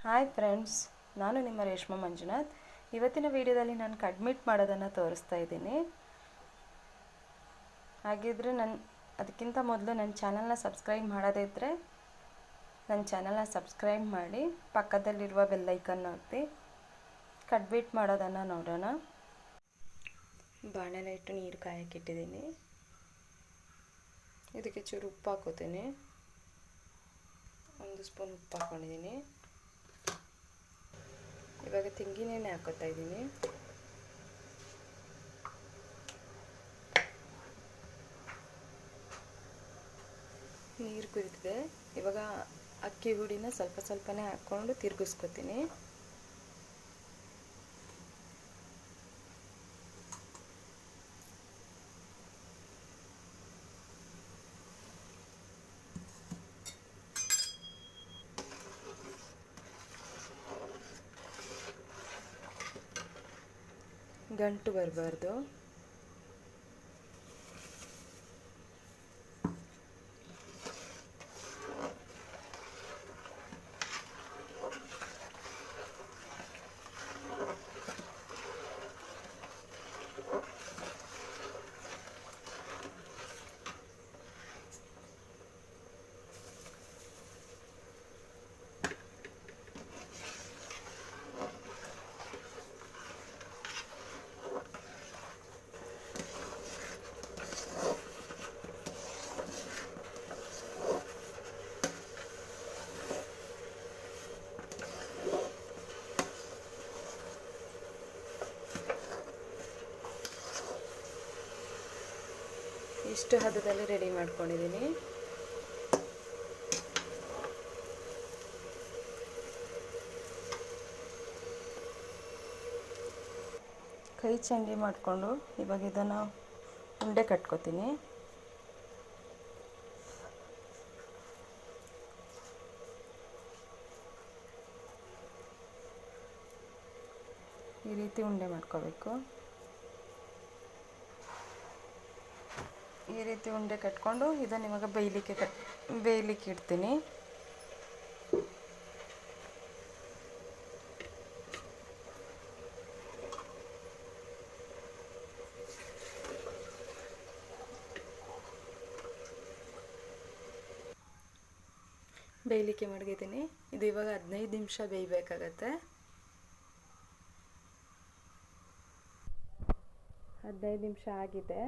Hi friends, ನಾನು ನಿಮ್ಮ ರೇಷ್ಮಾ ಮಂಜುನಾಥ್. ಇವತ್ತಿನ ವಿಡಿಯೋದಲ್ಲಿ ನಾನು ಕಡ್ಮಿಟ್ ಮಾಡೋದನ್ನು ತೋರಿಸ್ತಾ ಇದ್ದೀನಿ. ಹಾಗಿದ್ರೆ ಅದಕ್ಕಿಂತ ಮೊದಲು ನನ್ನ ಚಾನಲ್ನ ಸಬ್ಸ್ಕ್ರೈಬ್ ಮಾಡೋದೇ ಇದ್ದರೆ ನನ್ನ ಚಾನಲ್ನ ಸಬ್ಸ್ಕ್ರೈಬ್ ಮಾಡಿ, ಪಕ್ಕದಲ್ಲಿರುವ ಬೆಲ್ಲೈಕನ್ ಒತ್ತಿ. ಕಡ್ಬಿಟ್ ಮಾಡೋದನ್ನು ನೋಡೋಣ. ಬಾಣಲೆ ಇಟ್ಟು ನೀರು ಕಾಯಕ್ಕಿಟ್ಟಿದ್ದೀನಿ. ಇದಕ್ಕೆ ಚೂರು ಉಪ್ಪು ಹಾಕೋತೀನಿ. 1 ಸ್ಪೂನ್ ಉಪ್ಪು ಹಾಕ್ಕೊಂಡಿದ್ದೀನಿ. ಇವಾಗ ತೆಂಗಿನೆಣ್ಣೆ ಹಾಕೋತಾ ಇದ್ದೀನಿ. ನೀರು ಕುದಿದಿದೆ. ಇವಾಗ ಅಕ್ಕಿ ಹುಡಿನ ಸ್ವಲ್ಪ ಸ್ವಲ್ಪನೇ ಹಾಕ್ಕೊಂಡು ತಿರುಗಿಸ್ಕೊತೀನಿ. ಗಂಟು ಬರಬಾರ್ದು. ಇಷ್ಟು ಹದದಲ್ಲಿ ರೆಡಿ ಮಾಡ್ಕೊಂಡಿದ್ದೀನಿ. ಕೈ ಚಂಡಿ ಮಾಡಿಕೊಂಡು ಇವಾಗ ಇದನ್ನು ಉಂಡೆ ಕಟ್ಕೋತೀನಿ. ಈ ರೀತಿ ಉಂಡೆ ಮಾಡ್ಕೋಬೇಕು. ಈ ರೀತಿ ಉಂಡೆ ಕಟ್ಕೊಂಡು ಇದನ್ನು ಇವಾಗ ಬೇಯಲಿಕ್ಕೆ ಇಡ್ತೀನಿ. ಬೇಯಲಿಕ್ಕೆ ಮಡಗಿದ್ದೀನಿ. ಇದು ಇವಾಗ 15 ನಿಮಿಷ ಬೇಯಬೇಕಾಗತ್ತೆ. 15 ನಿಮಿಷ ಆಗಿದೆ.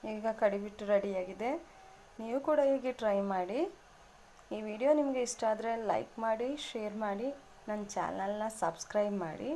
ಈಗ ಕಡಿಬಿಟ್ಟು ರೆಡಿಯಾಗಿದೆ. ನೀವು ಕೂಡ ಹೀಗೆ ಟ್ರೈ ಮಾಡಿ. ಈ ವಿಡಿಯೋ ನಿಮಗೆ ಇಷ್ಟ ಆದರೆ ಲೈಕ್ ಮಾಡಿ, ಶೇರ್ ಮಾಡಿ, ನನ್ನ ಚಾನಲ್ನ ಸಬ್ಸ್ಕ್ರೈಬ್ ಮಾಡಿ.